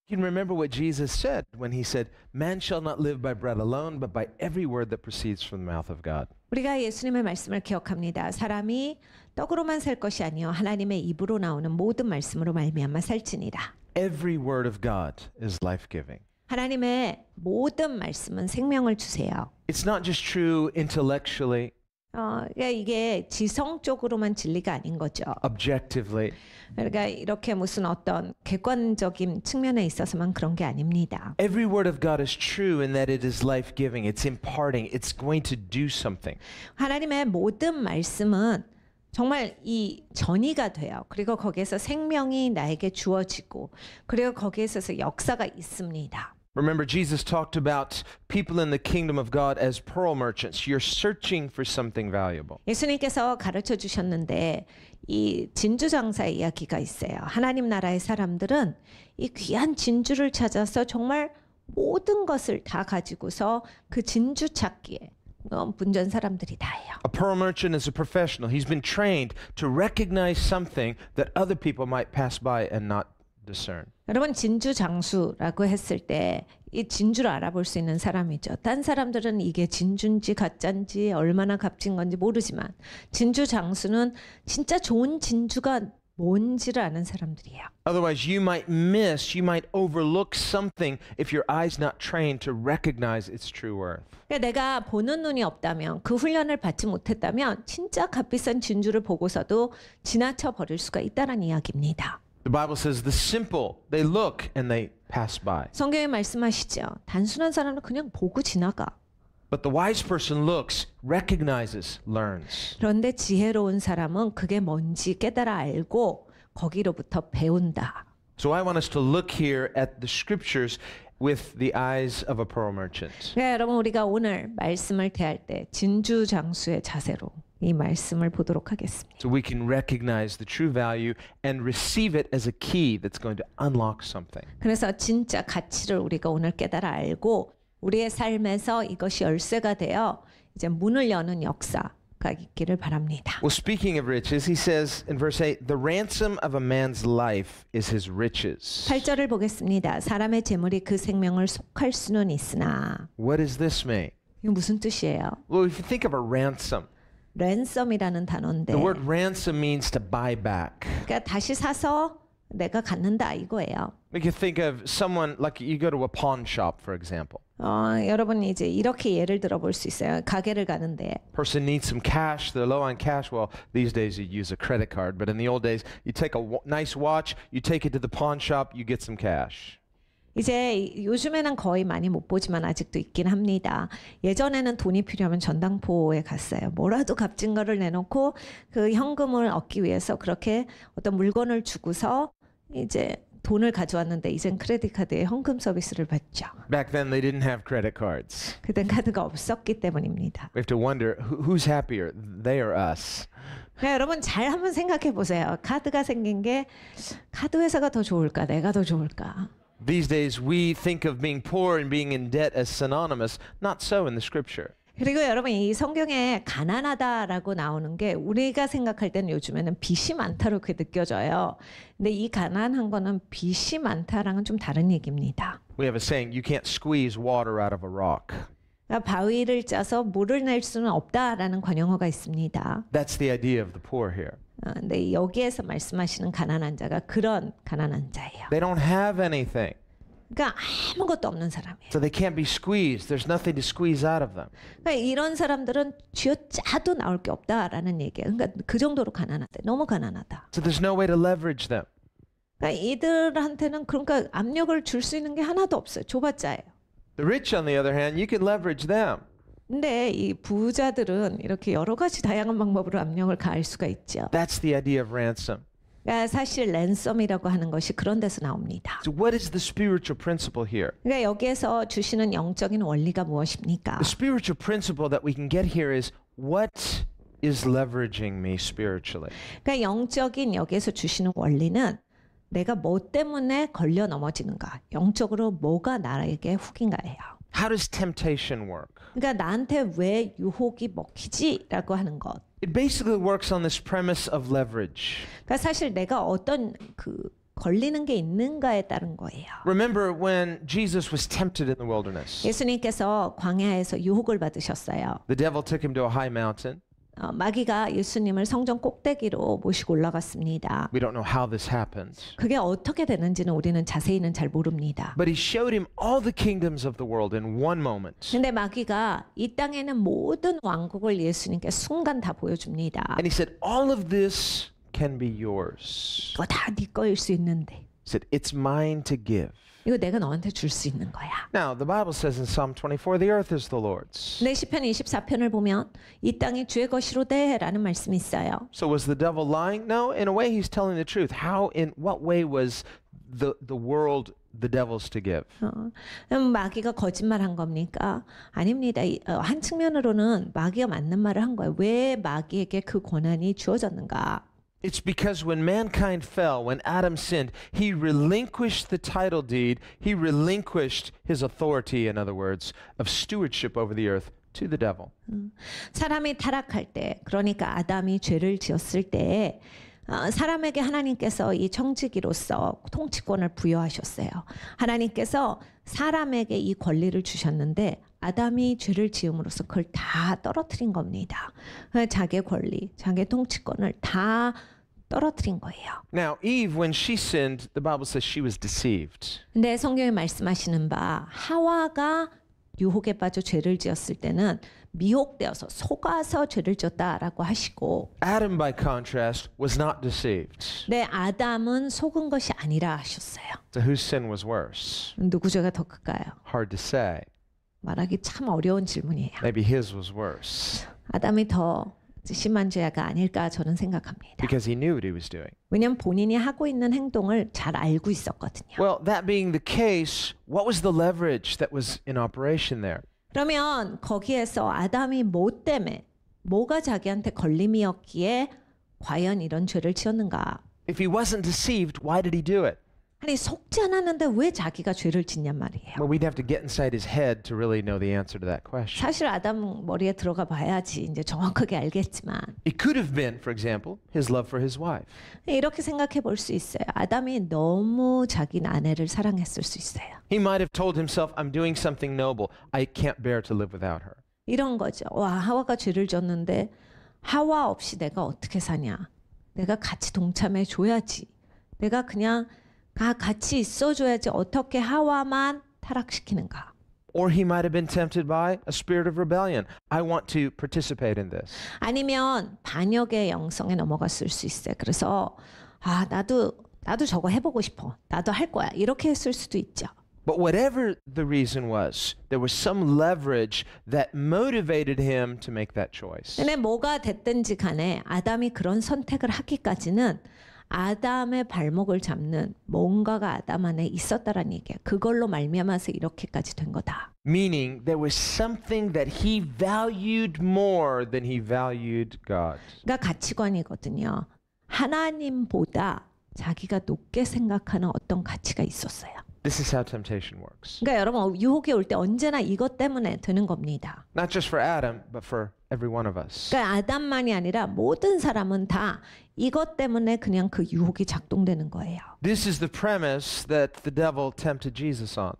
You can remember what Jesus said when he said, "Man shall not live by bread alone, but by every word that proceeds from the mouth of God." 우리가 예수님의 말씀을 기억합니다. 사람이 떡으로만 살 것이 아니요 하나님의 입으로 나오는 모든 말씀으로 말미암아 살지니라. Every word of God is life-giving. 하나님의 모든 말씀은 생명을 주세요. It's not just true intellectually, 그러니까 이게 지성적으로만 진리가 아닌 거죠. objectively. 그러니까 이렇게 무슨 어떤 객관적인 측면에 있어서만 그런 게 아닙니다. Every word of God is true in that it is life-giving. It's imparting. It's going to do something. 하나님의 모든 말씀은 정말 이 전이가 돼요. 그리고 거기에서 생명이 나에게 주어지고 그리고 거기에 있어서 역사가 있습니다. Remember, Jesus talked about people in the kingdom of God as pearl merchants. You're searching for something valuable. 예수님께서 가르쳐 주셨는데 이 진주 장사의 이야기가 있어요. 하나님 나라의 사람들은 이 귀한 진주를 찾아서 정말 모든 것을 다 가지고서 그 진주 찾기에 분전 사람들이 다예요. A pearl merchant is a professional. He's been trained to recognize something that other people might pass by and not discern. 여러분 진주 장수라고 했을 때 이 진주를 알아볼 수 있는 사람이죠. 딴 사람들은 이게 진주인지 가짜인지 얼마나 값진 건지 모르지만 진주 장수는 진짜 좋은 진주가 뭔지를 아는 사람들이에요. Otherwise, you might overlook something if your eye's not trained to recognize its true worth. 그러니까 내가 보는 눈이 없다면 그 훈련을 받지 못했다면 진짜 값비싼 진주를 보고서도 지나쳐 버릴 수가 있다는 이야기입니다. The Bible says the simple, they look and they pass by. 성경에 말씀하시죠. 단순한 사람은 그냥 보고 지나가. But the wise person looks, recognizes, learns. 그런데 지혜로운 사람은 그게 뭔지 깨달아 알고 거기로부터 배운다. So I want us to look here at the scriptures with the eyes of a pearl merchant. 네, 여러분 우리가 오늘 말씀을 대할 때 진주 장수의 자세로 이 말씀을 보도록 하겠습니다. So we can recognize the true value and receive it as a key that's going to unlock something. 그래서 진짜 가치를 우리가 오늘 깨달아 알고 우리의 삶에서 이것이 열쇠가 되어 이제 문을 여는 역사가 있기를 바랍니다. Well, speaking of riches, he says in verse 8, the ransom of a man's life is his riches. 8절을 보겠습니다. 사람의 재물이 그 생명을 속할 수는 있으나. What does this mean? 이거 무슨 뜻이에요? Well, if you think of a ransom, 랜섬이라는 단어인데 the word ransom means to buy back. 그러니까 다시 사서 내가 갖는다 이거예요. You can think of someone like you go to a pawn shop, for example. 여러분 이제 이렇게 예를 들어 볼 수 있어요. 가게를 가는데 Person needs some cash. They're low on cash. Well, these days you use a credit card, but in the old days, you take a nice watch, you take it to the pawn shop, you get some cash. 이제 요즘에는 거의 많이 못 보지만 아직도 있긴 합니다. 예전에는 돈이 필요하면 전당포에 갔어요. 뭐라도 값진 거를 내놓고 그 현금을 얻기 위해서 그렇게 어떤 물건을 주고서 이제 돈을 가져왔는데 이젠 크레딧 카드에 현금 서비스를 받죠. Back then, they didn't have credit cards. 그땐 카드가 없었기 때문입니다. We have to wonder who's happier, they or us. 네, 여러분 잘 한번 생각해 보세요. 카드가 생긴 게 카드 회사가 더 좋을까, 내가 더 좋을까? These days, we think of being poor and being in debt as synonymous. Not so in the scripture. 그리고 여러분 이 성경에 가난하다라고 나오는 게 우리가 생각할 때는 요즘에는 빚이 많다로 그렇게 느껴져요. 근데 이 가난한 거는 빚이 많다랑은 좀 다른 얘기입니다. We have a saying, you can't squeeze water out of a rock. 그러니까 바위를 짜서 물을 낼 수는 없다라는 관용어가 있습니다. That's the idea of the poor here. 근데 여기에서 말씀하시는 가난한 자가 그런 가난한 자예요. They don't have anything. 그러니까 아무것도 없는 사람이에요. So they can't be squeezed. There's nothing to squeeze out of them. 그러니까 이런 사람들은 쥐어짜도 나올 게 없다라는 얘기예요. 그러니까 그 정도로 가난하대. 너무 가난하다. So there's no way to leverage them. 그러니까 이들한테는 그러니까 압력을 줄 수 있는 게 하나도 없어요. 좁아짜예요. The rich, on the other hand, you can leverage them. 근데 이 부자들은 이렇게 여러 가지 다양한 방법으로 압력을 가할 수가 있죠. That's the idea of ransom. 그러니까 사실 랜섬이라고 하는 것이 그런 데서 나옵니다. So what is the spiritual principle here? 그러니까 여기에서 주시는 영적인 원리가 무엇입니까? The spiritual principle that we can get here is what is leveraging me spiritually? 그러니까 영적인 여기에서 주시는 원리는 내가 뭐 때문에 걸려 넘어지는가? 영적으로 뭐가 나에게 훅인가예요. How does temptation work? 그러니까 나한테 왜 유혹이 먹히지라고 하는 것. It basically works on this premise of leverage. 그러니까 사실 내가 어떤 그 걸리는 게 있는가에 따른 거예요. Remember when Jesus was tempted in the wilderness? 예수님께서 광야에서 유혹을 받으셨어요. The devil took him to a high mountain. 마귀가 예수님을 성전 꼭대기로 모시고 올라갔습니다. We don't know how this happened. 그게 어떻게 되는지는 우리는 자세히는 잘 모릅니다. But he showed him all the kingdoms of the world in one moment. 근데 마귀가 이 땅에 있는 모든 왕국을 예수님께 순간 다 보여줍니다. And he said, all of this can be yours. 이거 다 네 거일 수 있는데 He said, it's mine to give. 이거 내가 너한테 줄 수 있는 거야. Now, the Bible says in Psalm 24, the earth is the Lord's. 네, 시편 24편을 보면 이 땅이 주의 것이로되라는 말씀이 있어요. So was the devil lying? No, in a way he's telling the truth. How, in what way was the world the devil's to give? 그럼 마귀가 거짓말한 겁니까? 아닙니다. 한 측면으로는 마귀가 맞는 말을 한 거예요. 왜 마귀에게 그 권한이 주어졌는가? It's because when mankind fell, when Adam sinned, he relinquished the title deed. He relinquished his authority, in other words, of stewardship over the earth to the devil. 사람이 타락할 때, 그러니까 아담이 죄를 지었을 때 사람에게 하나님께서 이 청지기로서 통치권을 부여하셨어요. 하나님께서 사람에게 이 권리를 주셨는데 아담이 죄를 지음으로써 그걸 다 떨어뜨린 겁니다. 자기의 권리, 자기의 통치권을 다 떨어뜨린 거예요. Now, Eve, when she sinned, the Bible says she was deceived. 근데 성경이 말씀하시는 바 하와가 유혹에 빠져 죄를 지었을 때는 미혹되어서 속아서 죄를 지었다라고 하시고 Adam, by contrast, was not deceived. 네, 아담은 속은 것이 아니라 하셨어요. So whose sin was worse? 누구 죄가 더 클까요? Hard to say. 말하기 참 어려운 질문이에요. Maybe his was worse 아담이 더 심한 죄가 아닐까 저는 생각합니다. because he knew what he was doing. 왜냐하면 본인이 하고 있는 행동을 잘 알고 있었거든요. Well, that being the case, what was the leverage that was in operation there? 그러면 거기에서 아담이 뭐 때문에 뭐가 자기한테 걸림이었기에 과연 이런 죄를 지었는가? If he wasn't deceived, why did he do it? 아니 속지 않았는데 왜 자기가 죄를 짓냔 말이에요. Well, we'd have to get inside his head to really know the answer to that question. 사실 아담 머리에 들어가 봐야지 이제 정확하게 알겠지만 It could have been, for example, his love for his wife. 이렇게 생각해 볼 수 있어요. 아담이 너무 자기 아내를 사랑했을 수 있어요. He might have told himself, I'm doing something noble. I can't bear to live without her. 이런 거죠. 와, 하와가 죄를 졌는데 하와 없이 내가 어떻게 사냐? 내가 같이 동참해 줘야지. 내가 그냥 같이 있어줘야지. 어떻게 하와만 타락시키는가? Or he might have been tempted by a spirit of rebellion. I want to participate in this. 아니면 반역의 영성에 넘어갔을 수 있어요. 그래서 나도 저거 해보고 싶어. 나도 할 거야. 이렇게 했을 수도 있죠. But whatever the reason was, there was some leverage that motivated him to make that choice. 근데 뭐가 됐든지 간에 아담이 그런 선택을 하기까지는 아담의 발목을 잡는 뭔가가 아담 안에 있었다라는 얘기야. 그걸로 말미암아서 이렇게까지 된 거다. Meaning there was something that he valued more than he valued God. 그러니까 가치관이거든요. 하나님보다 자기가 높게 생각하는 어떤 가치가 있었어요. This is how temptation works. 그러니까 여러분 유혹이 올 때 언제나 이것 때문에 되는 겁니다. Not just for Adam, but for every one of us. 그러니까 아담만이 아니라 모든 사람은 다 이것 때문에 그냥 그 유혹이 작동되는 거예요. This is the premise that the devil tempted Jesus on.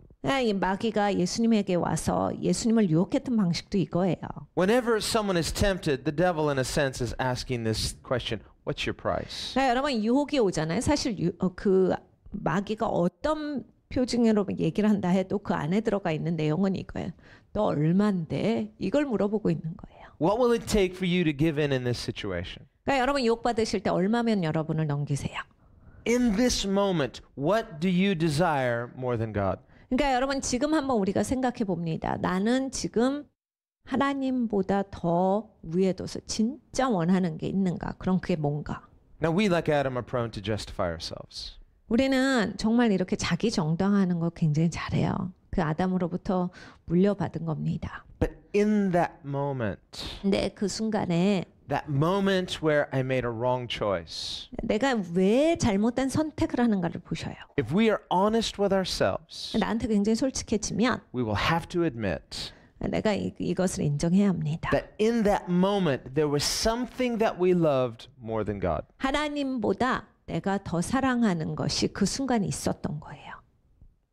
이 마귀가 예수님에게 와서 예수님을 유혹했던 방식도 이거예요. Whenever someone is tempted, the devil in a sense is asking this question, what's your price? 그러니까 여러분 유혹이 오잖아요. 사실 그 마귀가 어떤 표징으로 얘기를 한다 해도 그 안에 들어가 있는 내용은 이거예요. 너 얼만데? 이걸 물어보고 있는 거예요. What will it take for you to give in this situation? 그러니까 여러분 유혹 받으실 때 얼마면 여러분을 넘기세요? In this moment, what do you desire more than God? 그러니까 여러분 지금 한번 우리가 생각해 봅니다. 나는 지금 하나님보다 더 위에 둬서 진짜 원하는 게 있는가? 그럼 그게 뭔가? Now we, like Adam, are prone to justify ourselves. 우리는 정말 이렇게 자기 정당화하는 거 굉장히 잘해요. 그 아담으로부터 물려받은 겁니다. But in that moment, 근데 그 순간에 that moment where I made a wrong choice, 내가 왜 잘못된 선택을 하는가를 보셔요. if we are honest with ourselves, 나한테 굉장히 솔직해지면 we will have to admit 내가 이것을 인정해야 합니다. that in that moment there was something that we loved more than God. 하나님보다 내가 더 사랑하는 것이 그 순간에 있었던 거예요.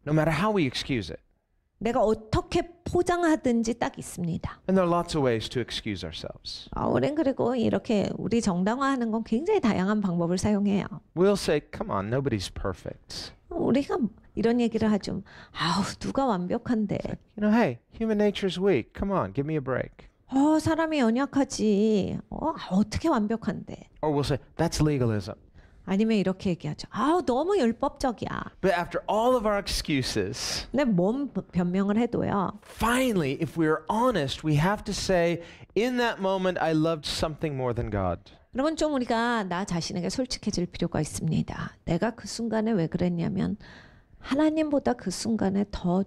No matter how we excuse it. 내가 어떻게 포장하든지 딱 있습니다. And there are lots of ways to excuse ourselves. 우린 그리고 이렇게 우리 정당화하는 건 굉장히 다양한 방법을 사용해요. We'll say, come on, nobody's perfect. 우리가 이런 얘기를 하죠. 누가 완벽한데. You know, hey, human nature's weak. Come on, give me a break. 사람이 연약하지. 어떻게 완벽한데. Or we'll say, that's legalism. 아니면 이렇게 얘기하죠. 너무 율법적이야. But after all of our excuses, 근데 뭔 변명을 해도요. finally, if we're honest, we have to say, in that moment, I loved something more than God. 여러분 좀 우리가 나 자신에게 솔직해질 필요가 있습니다. 내가 그 순간에 왜 그랬냐면 하나님보다 그 순간에 더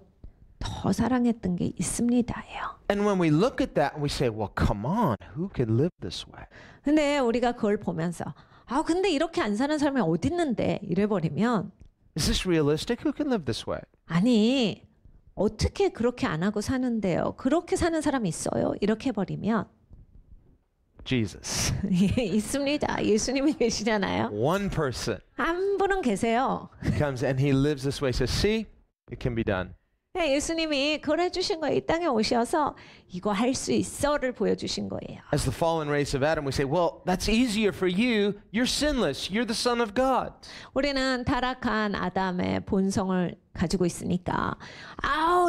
사랑했던 게 있습니다예요. And when we look at that and we say, well, come on, who could live this way? 근데 우리가 그걸 보면서 근데 이렇게 안 사는 사람이 어디 있는데 이래버리면 Is this realistic? Who can live this way? 아니 어떻게 그렇게 안 하고 사는데요? 그렇게 사는 사람이 있어요? 이렇게 해버리면 Jesus. 있습니다. 예수님이 계시잖아요. One person 한 분은 계세요. comes and he lives this way. Says, see, it can be done. 예수님이 그걸 해주신 거예요. 이 땅에 오셔서 이거 할 수 있어를 보여주신 거예요. As the fallen race of Adam, we say, well, that's easier for you. You're sinless. You're the son of God. 우리는 타락한 아담의 본성을 가지고 있으니까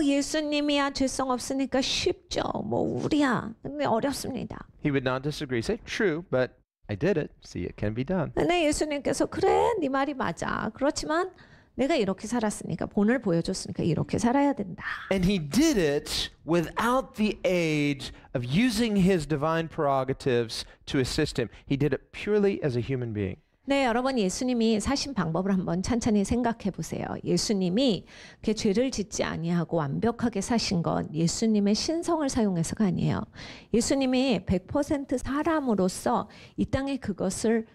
예수님이야 죄성 없으니까 쉽죠. 우리야. 근데 어렵습니다. He would not disagree. Say, true, but I did it. See, it can be done. 근데 예수님께서 그래, 네 말이 맞아. 그렇지만 내가 이렇게 살았으니까 본을 보여줬으니까 이렇게 살아야 된다. And he did it without the aid of using his divine prerogatives to assist him. He did it purely as a human being. 네, 여러분 예수님이 사신 방법을 한번 찬찬히 생각해 보세요. 예수님이 그 죄를 짓지 아니하고 완벽하게 사신 건 예수님의 신성을 사용해서가 아니에요. 예수님이 100% 사람으로서 이 땅에 그것을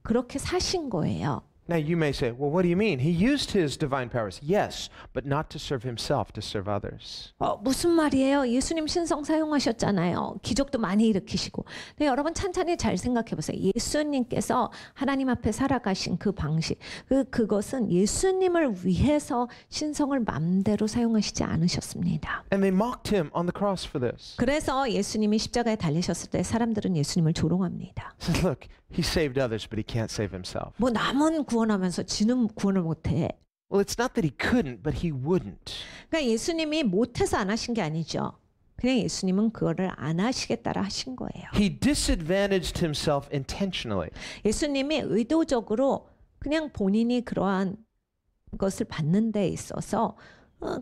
그렇게 사신 거예요. Now you may say, well, what do you mean? He used his divine powers. Yes, but not to serve himself, to serve others. 무슨 말이에요? 예수님 신성 사용하셨잖아요. 기적도 많이 일으키시고. 네, 여러분 찬찬히 잘 생각해 보세요. 예수님께서 하나님 앞에 살아가신 그 방식, 그것은 예수님을 위해서 신성을 맘대로 사용하시지 않으셨습니다. And they mocked him on the cross for this. 그래서 예수님이 십자가에 달리셨을 때 사람들은 예수님을 조롱합니다. Said, look, he saved others, but he can't save himself. 남은 구원하면서 지는 구원을 못해. Well, it's not that he couldn't, but he wouldn't. 그러니까 예수님이 못해서 안 하신 게 아니죠. 그냥 예수님은 그거를 안 하시겠다라 하신 거예요. He disadvantaged himself intentionally. 예수님이 의도적으로 그냥 본인이 그러한 것을 받는 데 있어서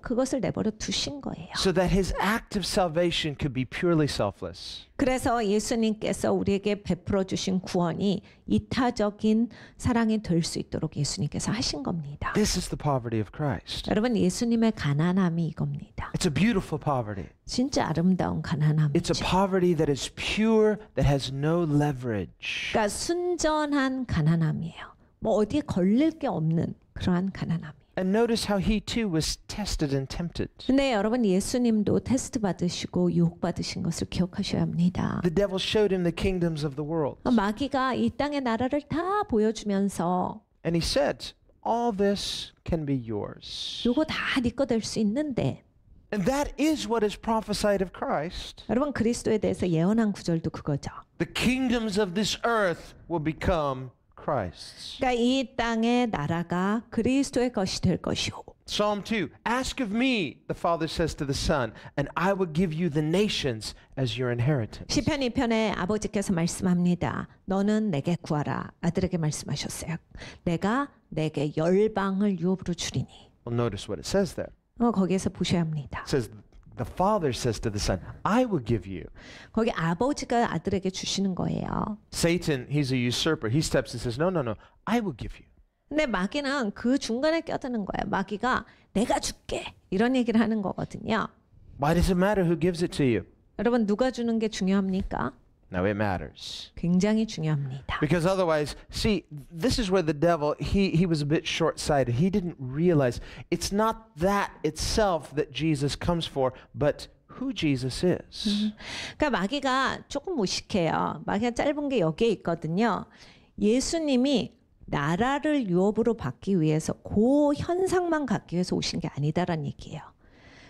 그것을 내버려 두신 거예요. So that his act of salvation could be purely selfless. 그래서 예수님께서 우리에게 베풀어 주신 구원이 이타적인 사랑이 될 수 있도록 예수님께서 하신 겁니다. This is the poverty of Christ. 여러분 예수님의 가난함이 이겁니다. It's a beautiful poverty. 진짜 아름다운 It's 가난함이죠. a poverty that is pure, that has no leverage. 그러니까 순전한 가난함이에요. 어디에 걸릴 게 없는 그러한 가난함. And notice how he too was tested and tempted. 근데 여러분 예수님도 테스트 받으시고 유혹 받으신 것을 기억하셔야 합니다. The devil showed him the kingdoms of the world. 마귀가 이 땅의 나라를 다 보여주면서 And he said, all this can be yours. 요거 다 네 거 될 수 있는데 And that is what is prophesied of Christ. 여러분 그리스도에 대해서 예언한 구절도 그거죠. The kingdoms of this earth will become Christ's. 그러니까 이 땅의 나라가 그리스도의 것이 될 것이고 Psalm 2, ask of me, the Father says to the Son, and I will give you the nations as your inheritance. 시편 2편에 아버지께서 말씀합니다. 너는 내게 구하라. 아들에게 말씀하셨어요. 내가 내게 열방을 유업으로 주리니. Well, notice what it says there. 거기에서 보셔야 합니다. It says, the Father says to the Son, I will give you. 거기 아버지가 아들에게 주시는 거예요. Satan, he's a usurper. He steps and says, no, no, no, I will give you. 근데 마귀는 그 중간에 껴드는 거예요. 마귀가 내가 줄게 이런 얘기를 하는 거거든요. Why does it matter who gives it to you? 여러분 누가 주는 게 중요합니까? No, it matters. 굉장히 중요합니다. Because otherwise, see, this is where the devil, he was a bit short-sighted. He didn't realize it's not that itself that Jesus comes for, but who Jesus is. 그러니까 마귀가 조금 무식해요. 마귀가 짧은 게 여기에 있거든요. 예수님이 나라를 유업으로 받기 위해서 그 현상만 갖기 위해서 오신 게 아니다라는 얘기예요.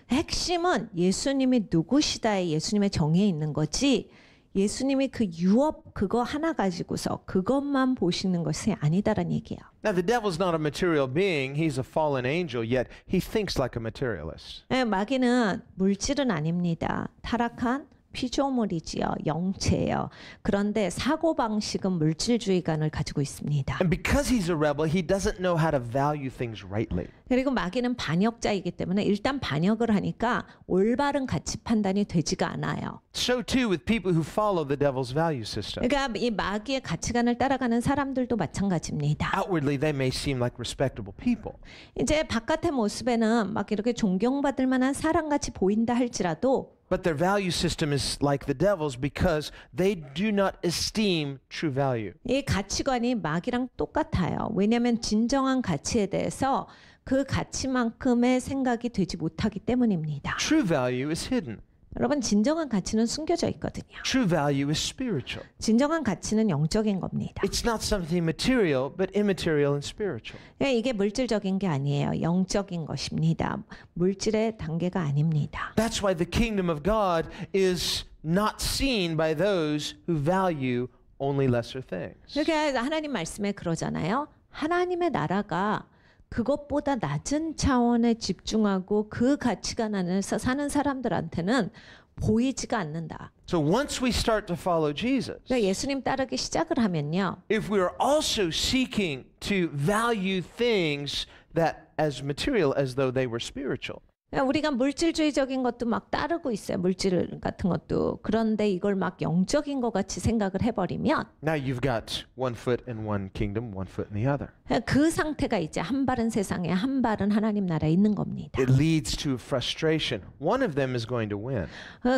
핵심은 예수님이 누구시다에 예수님의 정의에 있는 거지 예수님이 그 유업 그거 하나 가지고서 그것만 보시는 것이 아니다라는 얘기예요. Now, the devil's not a material being. He's a fallen angel, yet he thinks like a materialist. 마귀는 물질은 아닙니다. 타락한 피조물이지요. 영체예요. 그런데 사고방식은 물질주의관을 가지고 있습니다. And because he's a rebel, he doesn't know how to value things rightly. 그리고 마귀는 반역자이기 때문에 일단 반역을 하니까 올바른 가치 판단이 되지가 않아요. So too with people who follow the devil's value system. 그러니까 이 마귀의 가치관을 따라가는 사람들도 마찬가지입니다. Outwardly, they may seem like respectable people. 이제 바깥의 모습에는 막 이렇게 존경받을 만한 사람같이 보인다 할지라도 But their value system is like the devil's because they do not esteem true value. 이 가치관이 마귀랑 똑같아요. 왜냐하면 진정한 가치에 대해서 그 가치만큼의 생각이 되지 못하기 때문입니다. True value is hidden. 여러분 진정한 가치는 숨겨져 있거든요. True value is spiritual. 진정한 가치는 영적인 겁니다. It's not something material, but immaterial and spiritual. 이게 물질적인 게 아니에요. 영적인 것입니다. 물질의 단계가 아닙니다. That's why the kingdom of God is not seen by those who value only lesser things. 그러니까 하나님 말씀에 그러잖아요. 하나님의 나라가 그것보다 낮은 차원에 집중하고 그 가치관 안에서 사는 사람들한테는 보이지가 않는다. So once we start to follow Jesus, 그러니까 예수님 따르기 시작을 하면요. if we are also seeking to value things that as material as though they were spiritual, 우리가 물질주의적인 것도 막 따르고 있어요. 물질 같은 것도. 그런데 이걸 막 영적인 것 같이 생각을 해버리면 now you've got one foot in one kingdom, one foot in the other. 그 상태가 이제 한 발은 세상에 한 발은 하나님 나라에 있는 겁니다. It leads to frustration. One of them is going to win.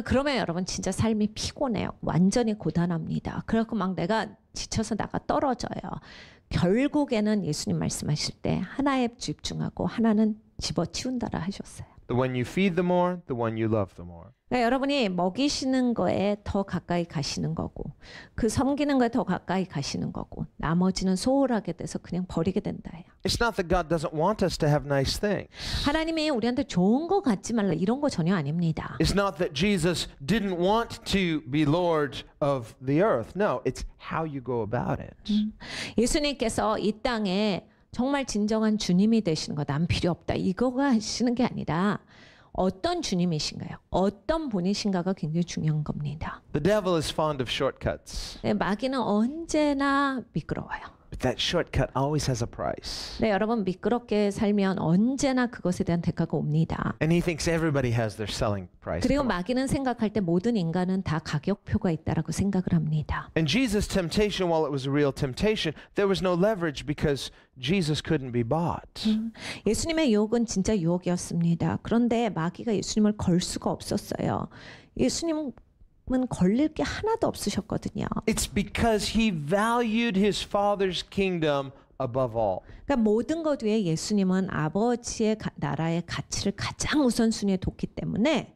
그러면 여러분 진짜 삶이 피곤해요. 완전히 고단합니다. 그래갖고 막 내가 지쳐서 나가 떨어져요. 결국에는 예수님 말씀하실 때 하나에 집중하고 하나는 집어치운다라 하셨어요. The one you feed the more, the one you love the more. 그러니까 여러분이 먹이시는 거에 더 가까이 가시는 거고 그 섬기는 거에 더 가까이 가시는 거고 나머지는 소홀하게 돼서 그냥 버리게 된다예요. It's not that God doesn't want us to have nice things. 하나님이 우리한테 좋은 거 갖지 말라 이런 거 전혀 아닙니다. It's not that Jesus didn't want to be Lord of the earth. No, it's how you go about it. 예수님께서 이 땅에 정말 진정한 주님이 되시는 거 난 필요 없다 이거가 하시는 게 아니라 어떤 주님이신가요? 어떤 분이신가가 굉장히 중요한 겁니다. The devil is fond of shortcuts. 마귀는 언제나 미끄러워요. But that shortcut always has a price. 네, 여러분 미끄럽게 살면 언제나 그것에 대한 대가가 옵니다. And he thinks everybody has their selling price. 그리고 마귀는 생각할 때 모든 인간은 다 가격표가 있다라고 생각을 합니다. And Jesus' temptation, while it was a real temptation, there was no leverage because Jesus couldn't be bought. 예수님의 유혹은 진짜 유혹이었습니다. 그런데 마귀가 예수님을 걸 수가 없었어요. 예수님은 걸릴 게 하나도 없으셨거든요. It's because he valued his Father's kingdom above all. 그러니까 모든 것 위에 예수님은 아버지의 나라의 가치를 가장 우선순위에 뒀기 때문에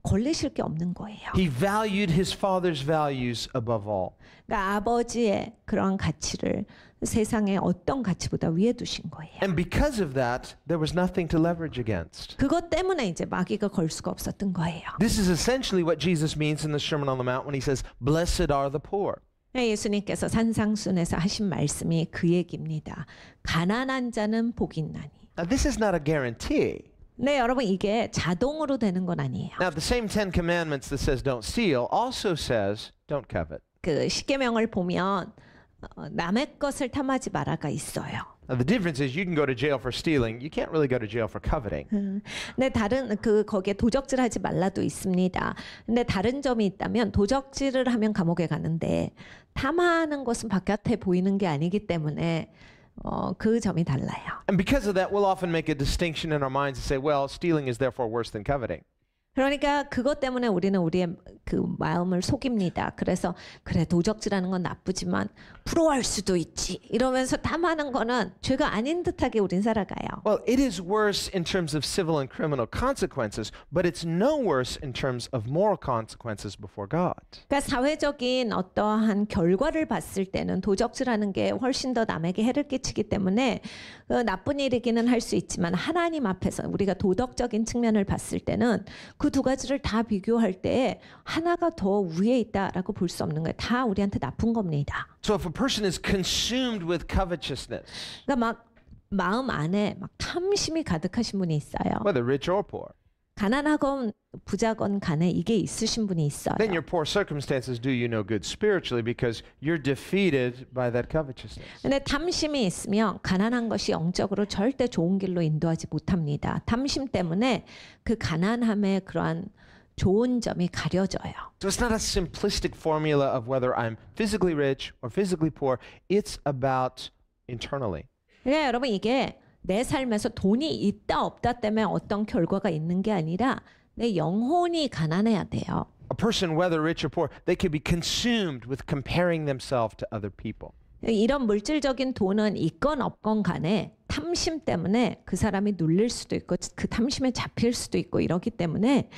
걸리실 게 없는 거예요. He valued his Father's values above all. 그러니까 아버지의 그런 가치를 세상의 어떤 가치보다 위에 두신 거예요. And because of that, there was nothing to leverage against. 그것 때문에 이제 마귀가 걸 수가 없었던 거예요. This is essentially what Jesus means in the Sermon on the Mount when he says, "Blessed are the poor." 예수님께서 산상순에서 하신 말씀이 그 얘기입니다. 가난한 자는 복이 있나니. Now, this is not a guarantee. 네, 여러분 이게 자동으로 되는 건 아니에요. Now, the same 10 commandments that says don't steal also says don't covet. 그 십계명을 보면 남의 것을 탐하지 마라가 있어요. Now, the difference is you can go to jail for stealing. You can't really go to jail for coveting. 근데 다른 거기에 도적질하지 말라도 있습니다. 근데 다른 점이 있다면 도적질을 하면 감옥에 가는데 탐하는 것은 바깥에 보이는 게 아니기 때문에 그 점이 달라요. And because of that, we'll often make a distinction in our minds and say, well, stealing is therefore worse than coveting. 그러니까 그것 때문에 우리는 우리의 그 마음을 속입니다. 그래서 그래 도적질하는 건 나쁘지만 부러워할 수도 있지 이러면서 탐하는 거는 죄가 아닌 듯하게 우린 살아가요. Well, it is worse in terms of civil and criminal consequences, but it's no worse in terms of moral consequences before God. 그러니까 사회적인 어떠한 결과를 봤을 때는 도적질하는 게 훨씬 더 남에게 해를 끼치기 때문에 나쁜 일이기는 할 수 있지만 하나님 앞에서 우리가 도덕적인 측면을 봤을 때는 그 두 가지를 다 비교할 때 하나가 더 위에 있다라고 볼 수 없는 거예요. 다 우리한테 나쁜 겁니다. So if a person is consumed with covetousness, 그러니까 막 마음 안에 막 탐심이 가득하신 분이 있어요. whether rich or poor, 가난하건 부자건 간에 이게 있으신 분이 있어요. then your poor circumstances do you no good spiritually because you're defeated by that covetousness. 근데 탐심이 있으면 가난한 것이 영적으로 절대 좋은 길로 인도하지 못합니다. 탐심 때문에 그 가난함의 그러한 좋은 점이 가려져요. So it's not a simplistic formula of whether I'm physically rich or physically poor. It's about internally. 그러니까 여러분 이게 내 삶에서 돈이 있다 없다 때문에 어떤 결과가 있는 게 아니라 내 영혼이 가난해야 돼요. A person, whether rich or poor, they could be consumed with comparing themselves to other people. 이런 물질적인 돈은 있건 없건 간에 탐심 때문에 그 사람이 눌릴 수도 있고 그 탐심에 잡힐 수도 있고 이러기 때문에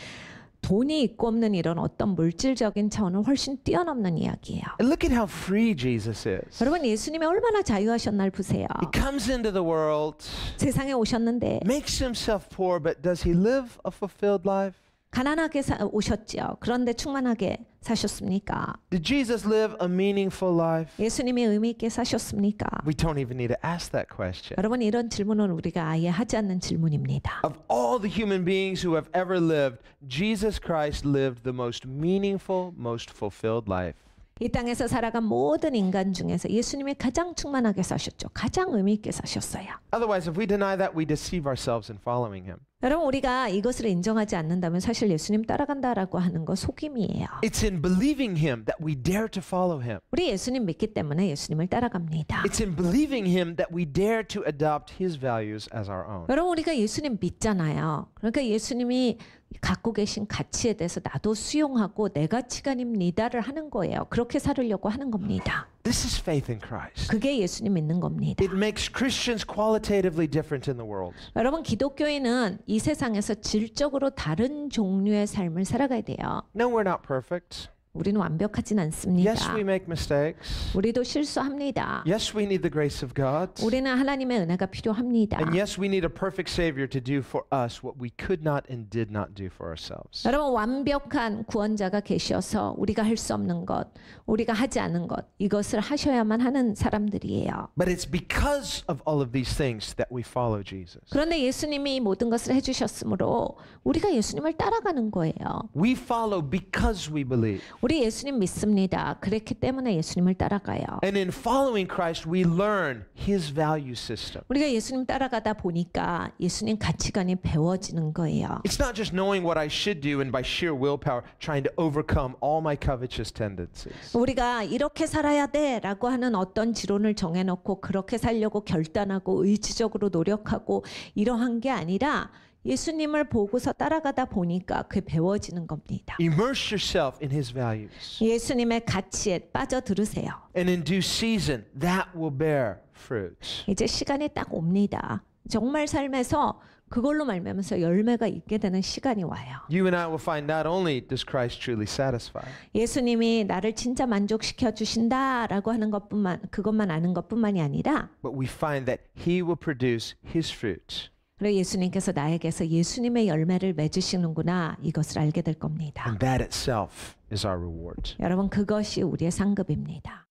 돈이 있고 없는 이런 어떤 물질적인 차원을 훨씬 뛰어넘는 이야기예요. And look at how free Jesus is. 여러분 예수님이 얼마나 자유하셨날 보세요. He comes into the world, 세상에 오셨는데 makes himself poor, but does he live a fulfilled life? 가난하게 오셨죠. 그런데 충만하게 사셨습니까? Did Jesus live a meaningful life? 예수님이 의미 있게 사셨습니까? We don't even need to ask that question. 여러분 이런 질문은 우리가 아예 하지 않는 질문입니다. Of all the human beings who have ever lived, Jesus Christ lived the most meaningful, most fulfilled life. 이 땅에서 살아간 모든 인간 중에서 예수님이 가장 충만하게 사셨죠. 가장 의미 있게 사셨어요. Otherwise, if we deny that, we deceive ourselves in following him. 여러분 우리가 이것을 인정하지 않는다면 사실 예수님 따라간다라고 하는 거 속임이에요. It's in believing him that we dare to follow him. 우리 예수님 믿기 때문에 예수님을 따라갑니다. It's in believing him that we dare to adopt his values as our own. 여러분 우리가 예수님 믿잖아요. 그러니까 예수님이 갖고 계신 가치에 대해서 나도 수용하고 내 가치관입니다를 하는 거예요. 그렇게 살으려고 하는 겁니다. This is faith in Christ. 그게 예수님 믿는 겁니다. It makes Christians qualitatively different in the world. 여러분 기독교인은 이 세상에서 질적으로 다른 종류의 삶을 살아가야 돼요. No, we're not perfect. 우리는 완벽하진 않습니다. Yes, we make mistakes. 우리도 실수합니다. Yes, we need the grace of God. 우리는 하나님의 은혜가 필요합니다. And yes, we need a perfect Savior to do for us what we could not and did not do for ourselves. 여러분 완벽한 구원자가 계셔서 우리가 할 수 없는 것, 우리가 하지 않은 것 이것을 하셔야만 하는 사람들이에요. But it's because of all of these things that we follow Jesus. 그런데 예수님이 이 모든 것을 해주셨으므로 우리가 예수님을 따라가는 거예요. We follow because we believe. 우리 예수님 믿습니다. 그렇기 때문에 예수님을 따라가요. And in following Christ, we learn His value system. 우리가 예수님 따라가다 보니까 예수님 가치관이 배워지는 거예요. It's not just knowing what I should do and by sheer willpower trying to overcome all my covetous tendencies. 우리가 이렇게 살아야 돼라고 하는 어떤 지론을 정해놓고 그렇게 살려고 결단하고 의지적으로 노력하고 이러한 게 아니라 예수님을 보고서 따라가다 보니까 그게 배워지는 겁니다. Immerse yourself in His values. 예수님의 가치에 빠져들으세요. And in due season, that will bear fruit. 이제 시간이 딱 옵니다. 정말 삶에서 그걸로 말미암아서 열매가 있게 되는 시간이 와요. You and I will find not only does Christ truly satisfy, 예수님이 나를 진짜 만족시켜 주신다라고 하는 그것만 아는 것뿐만이 아니라 but we find that He will produce His fruit. 그리고 예수님께서 나에게서 예수님의 열매를 맺으시는구나 이것을 알게 될 겁니다. And that itself is our reward. 여러분 그것이 우리의 상급입니다.